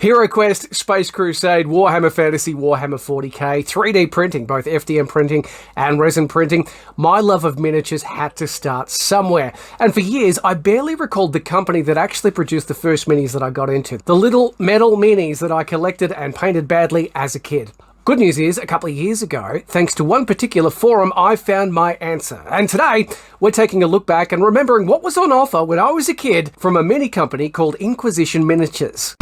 HeroQuest, Space Crusade, Warhammer Fantasy, Warhammer 40k, 3D printing, both FDM printing and resin printing. My love of miniatures had to start somewhere. And for years, I barely recalled the company that actually produced the first minis that I got into. The little metal minis that I collected and painted badly as a kid. Good news is, a couple of years ago, thanks to one particular forum, I found my answer. And today, we're taking a look back and remembering what was on offer when I was a kid from a mini company called Inquisition Miniatures.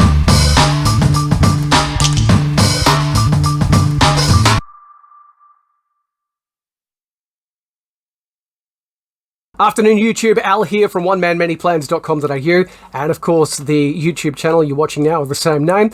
Afternoon YouTube, Al here from onemanmanyplans.com.au, and of course the YouTube channel you're watching now with the same name.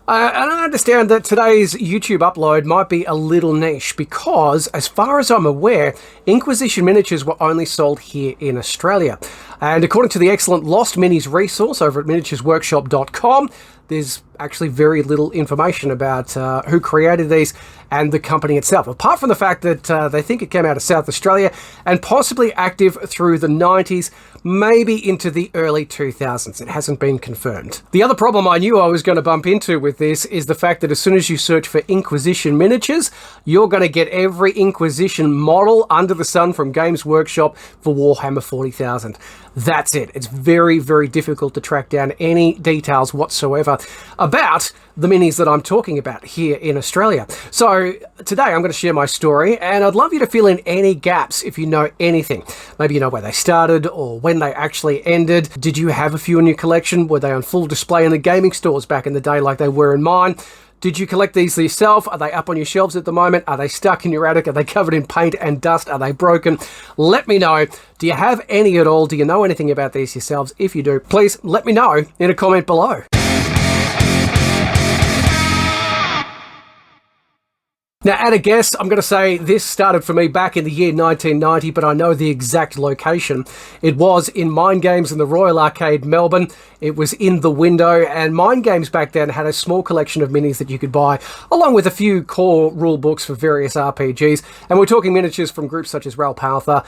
And I understand that today's YouTube upload might be a little niche because, as far as I'm aware, Inquisition Miniatures were only sold here in Australia. And according to the excellent Lost Minis resource over at miniaturesworkshop.com, there's actually very little information about who created these and the company itself, apart from the fact that they think it came out of South Australia and possibly active through the 90s, maybe into the early 2000s. It hasn't been confirmed. The other problem I knew I was going to bump into with this is the fact that as soon as you search for Inquisition Miniatures, you're going to get every Inquisition model under the sun from Games Workshop for Warhammer 40,000. That's it. It's very, very difficult to track down any details whatsoever about the minis that I'm talking about here in Australia. So today I'm going to share my story, and I'd love you to fill in any gaps if you know anything. Maybe you know where they started or when they actually ended. Did you have a few in your collection? Were they on full display in the gaming stores back in the day like they were in mine? Did you collect these yourself? Are they up on your shelves at the moment? Are they stuck in your attic? Are they covered in paint and dust? Are they broken? Let me know. Do you have any at all? Do you know anything about these yourselves? If you do, please let me know in a comment below. Now, at a guess, I'm going to say this started for me back in the year 1990, but I know the exact location. It was in Mind Games in the Royal Arcade, Melbourne. It was in the window, and Mind Games back then had a small collection of minis that you could buy, along with a few core rule books for various RPGs. And we're talking miniatures from groups such as Ralpaltha,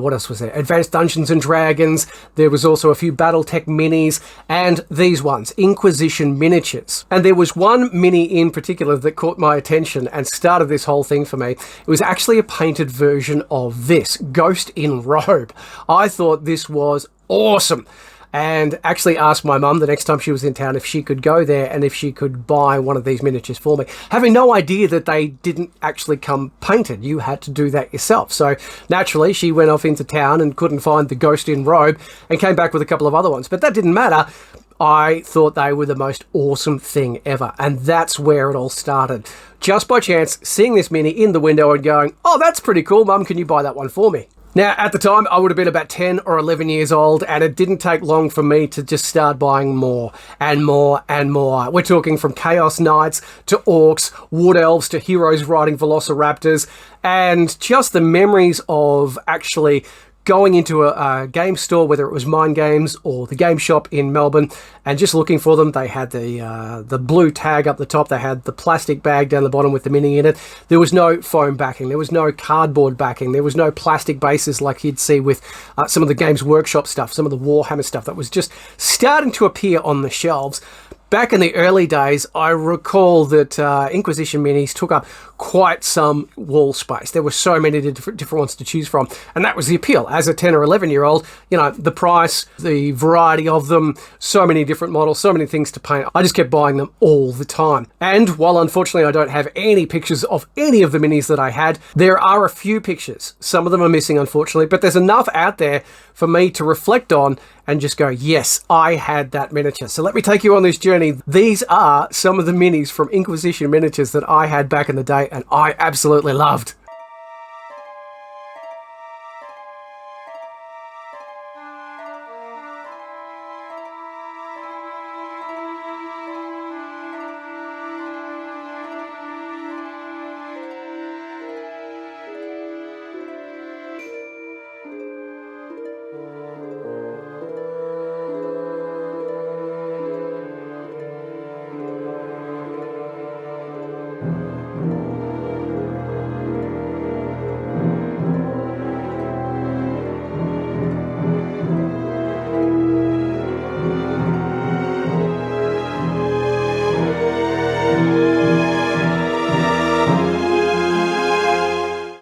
what else was there? Advanced Dungeons and Dragons. There was also a few Battletech minis, and these ones, Inquisition Miniatures. And there was one mini in particular that caught my attention and started this whole thing for me. It was actually a painted version of this, Ghost in Robe. I thought this was awesome, and actually asked my mum the next time she was in town if she could go there and if she could buy one of these miniatures for me, having no idea that they didn't actually come painted. You had to do that yourself. So naturally she went off into town and couldn't find the Ghost in Robe and came back with a couple of other ones, but that didn't matter. I thought they were the most awesome thing ever, and that's where it all started. Just by chance, seeing this mini in the window and going, oh, that's pretty cool, Mum, can you buy that one for me? Now, at the time, I would have been about 10 or 11 years old, and it didn't take long for me to just start buying more and more and more. We're talking from Chaos Knights to Orcs, Wood Elves to heroes riding Velociraptors, and just the memories of actually going into a game store, whether it was Mind Games or the Game Shop in Melbourne, and just looking for them. They had the blue tag up the top. They had the plastic bag down the bottom with the mini in it. There was no foam backing. There was no cardboard backing. There was no plastic bases like you'd see with some of the Games Workshop stuff, some of the Warhammer stuff that was just starting to appear on the shelves. Back in the early days, I recall that Inquisition Minis took up quite some wall space. There were so many different ones to choose from, and that was the appeal. As a 10 or 11-year-old, you know, the price, the variety of them, so many different models, so many things to paint. I just kept buying them all the time. And while unfortunately I don't have any pictures of any of the minis that I had, there are a few pictures. Some of them are missing, unfortunately, but there's enough out there for me to reflect on and just go, yes, I had that miniature. So let me take you on this journey. These are some of the minis from Inquisition Miniatures that I had back in the day and I absolutely loved.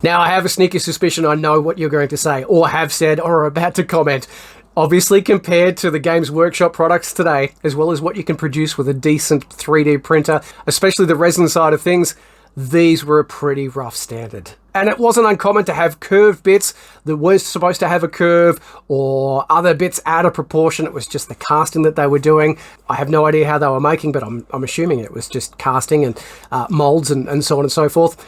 Now, I have a sneaky suspicion I know what you're going to say, or have said, or are about to comment. Obviously, compared to the Games Workshop products today, as well as what you can produce with a decent 3D printer, especially the resin side of things, these were a pretty rough standard. And it wasn't uncommon to have curved bits that were supposed to have a curve, or other bits out of proportion. It was just the casting that they were doing. I have no idea how they were making, but I'm assuming it was just casting and molds and so on and so forth.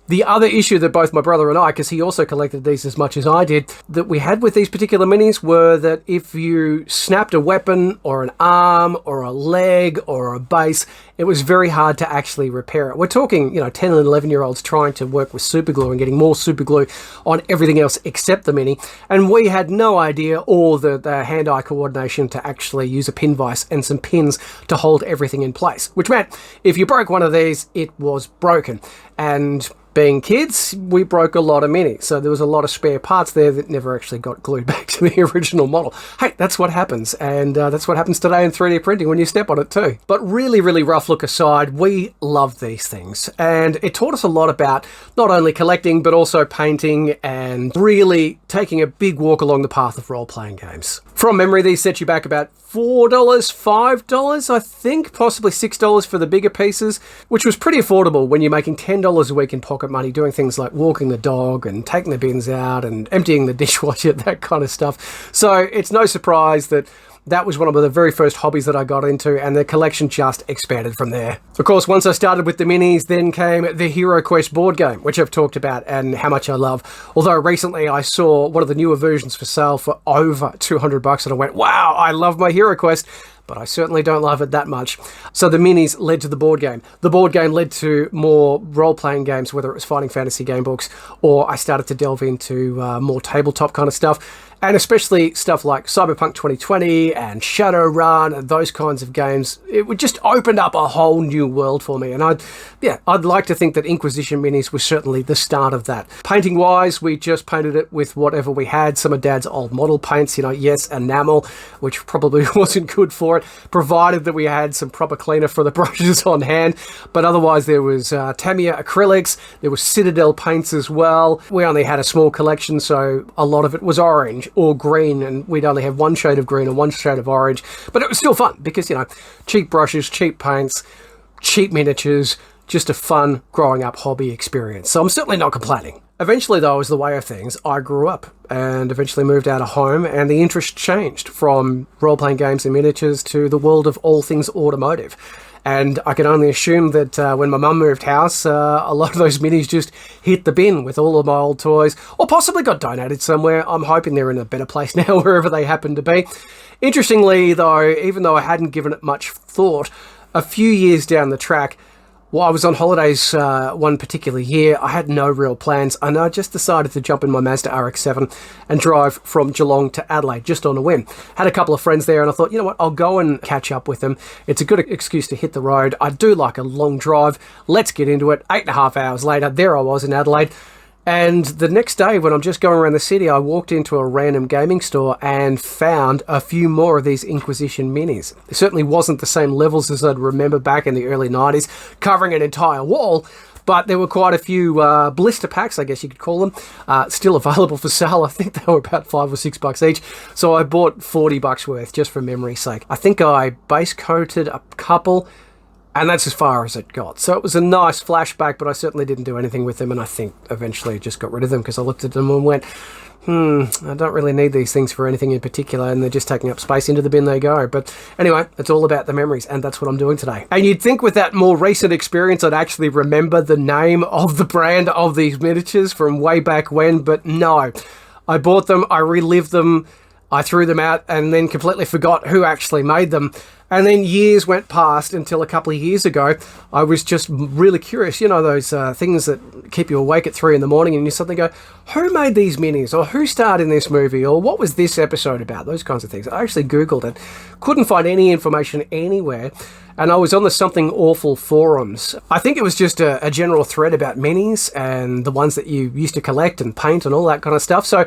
The other issue that both my brother and I, because he also collected these as much as I did, that we had with these particular minis were that if you snapped a weapon or an arm or a leg or a base, it was very hard to actually repair it. We're talking, 10 and 11-year-olds trying to work with super glue and getting more super glue on everything else except the mini. And we had no idea, or the hand-eye coordination to actually use a pin vise and some pins to hold everything in place, which meant if you broke one of these, it was broken. And being kids, we broke a lot of minis, so there was a lot of spare parts there that never actually got glued back to the original model. Hey, that's what happens, and that's what happens today in 3D printing when you step on it too. But really, really rough look aside, we love these things, and it taught us a lot about not only collecting, but also painting, and really taking a big walk along the path of role-playing games. From memory, these set you back about $4, $5, I think, possibly $6 for the bigger pieces, which was pretty affordable when you're making $10 a week in pocket money, doing things like walking the dog and taking the bins out and emptying the dishwasher, that kind of stuff. So it's no surprise that that was one of the very first hobbies that I got into, and the collection just expanded from there. Of course, once I started with the minis, then came the HeroQuest board game, which I've talked about and how much I love. Although recently I saw one of the newer versions for sale for over $200, and I went, wow, I love my HeroQuest, but I certainly don't love it that much. So the minis led to the board game. The board game led to more role-playing games, whether it was fighting fantasy game books, or I started to delve into more tabletop kind of stuff. And especially stuff like Cyberpunk 2020 and Shadowrun and those kinds of games. It would just opened up a whole new world for me. And I'd like to think that Inquisition Minis was certainly the start of that. Painting wise, we just painted it with whatever we had. Some of Dad's old model paints, yes, enamel, which probably wasn't good for it, provided that we had some proper cleaner for the brushes on hand. But otherwise, there was Tamiya acrylics, there was Citadel paints as well. We only had a small collection, so a lot of it was orange or green, and we'd only have one shade of green and one shade of orange. But it was still fun because, cheap brushes, cheap paints, cheap miniatures, just a fun growing up hobby experience. So I'm certainly not complaining. Eventually, though, as the way of things, I grew up and eventually moved out of home, and the interest changed from role-playing games and miniatures to the world of all things automotive. And I can only assume that when my mum moved house, a lot of those minis just hit the bin with all of my old toys, or possibly got donated somewhere. I'm hoping they're in a better place now, wherever they happen to be. Interestingly, though, even though I hadn't given it much thought, a few years down the track, I was on holidays one particular year. I had no real plans, and I just decided to jump in my Mazda RX-7 and drive from Geelong to Adelaide, just on a whim. Had a couple of friends there, and I thought, you know what, I'll go and catch up with them. It's a good excuse to hit the road. I do like a long drive. Let's get into it. 8.5 hours later, there I was in Adelaide. And the next day, when I'm just going around the city, I walked into a random gaming store and found a few more of these Inquisition minis. It certainly wasn't the same levels as I'd remember back in the early 90s, covering an entire wall, but there were quite a few blister packs, I guess you could call them, still available for sale. I think they were about $5 or $6 each. So I bought $40 worth, just for memory's sake. I think I base coated a couple, and that's as far as it got. So it was a nice flashback, but I certainly didn't do anything with them, and I think eventually just got rid of them because I looked at them and went, I don't really need these things for anything in particular, and they're just taking up space. Into the bin they go. But anyway, it's all about the memories, and that's what I'm doing today. And you'd think with that more recent experience I'd actually remember the name of the brand of these miniatures from way back when, but no. I bought them, I relived them, I threw them out, and then completely forgot who actually made them. And then years went past until a couple of years ago, I was just really curious. Those things that keep you awake at 3 in the morning, and you suddenly go, who made these minis? Or who starred in this movie? Or what was this episode about? Those kinds of things. I actually Googled it. Couldn't find any information anywhere. And I was on the Something Awful forums. I think it was just a general thread about minis and the ones that you used to collect and paint and all that kind of stuff. So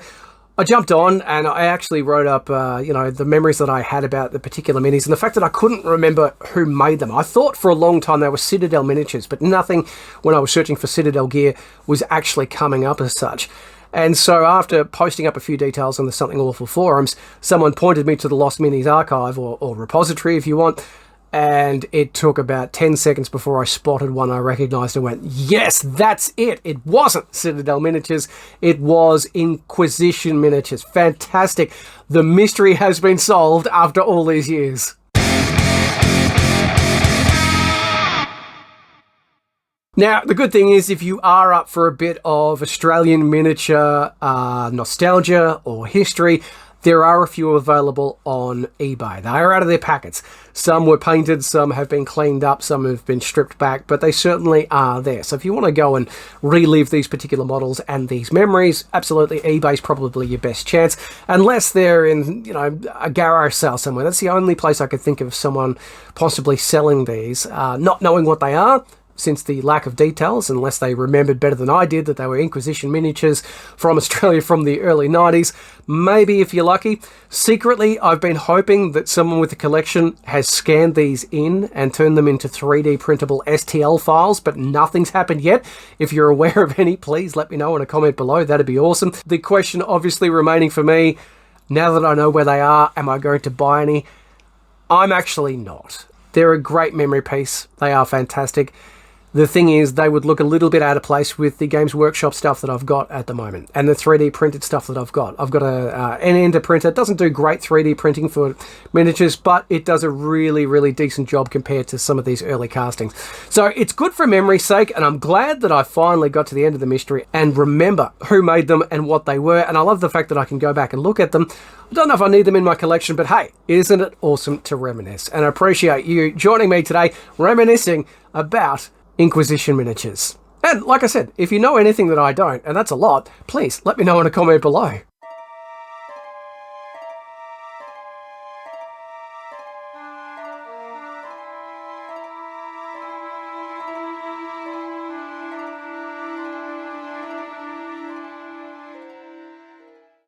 I jumped on and I actually wrote up, the memories that I had about the particular minis and the fact that I couldn't remember who made them. I thought for a long time they were Citadel miniatures, but nothing when I was searching for Citadel gear was actually coming up as such. And so after posting up a few details on the Something Awful forums, someone pointed me to the Lost Minis archive or repository if you want, and it took about 10 seconds before I spotted one I recognised and went, yes, that's it. It wasn't Citadel miniatures. It was Inquisition miniatures. Fantastic. The mystery has been solved after all these years. Now, the good thing is if you are up for a bit of Australian miniature nostalgia or history, there are a few available on eBay. They are out of their packets. Some were painted, some have been cleaned up, some have been stripped back, but they certainly are there. So if you want to go and relive these particular models and these memories, absolutely eBay's probably your best chance, unless they're in, a garage sale somewhere. That's the only place I could think of someone possibly selling these, not knowing what they are, since the lack of details, unless they remembered better than I did that they were Inquisition miniatures from Australia from the early 90s. Maybe if you're lucky. Secretly, I've been hoping that someone with a collection has scanned these in and turned them into 3D printable STL files, but nothing's happened yet. If you're aware of any, please let me know in a comment below. That'd be awesome. The question obviously remaining for me, now that I know where they are, am I going to buy any? I'm actually not. They're a great memory piece. They are fantastic. The thing is, they would look a little bit out of place with the Games Workshop stuff that I've got at the moment, and the 3D printed stuff that I've got. I've got an Ender printer. It doesn't do great 3D printing for miniatures, but it does a really, really decent job compared to some of these early castings. So it's good for memory's sake, and I'm glad that I finally got to the end of the mystery and remember who made them and what they were, and I love the fact that I can go back and look at them. I don't know if I need them in my collection, but hey, isn't it awesome to reminisce? And I appreciate you joining me today, reminiscing about Inquisition miniatures. And like I said, if you know anything that I don't, and that's a lot, please let me know in a comment below.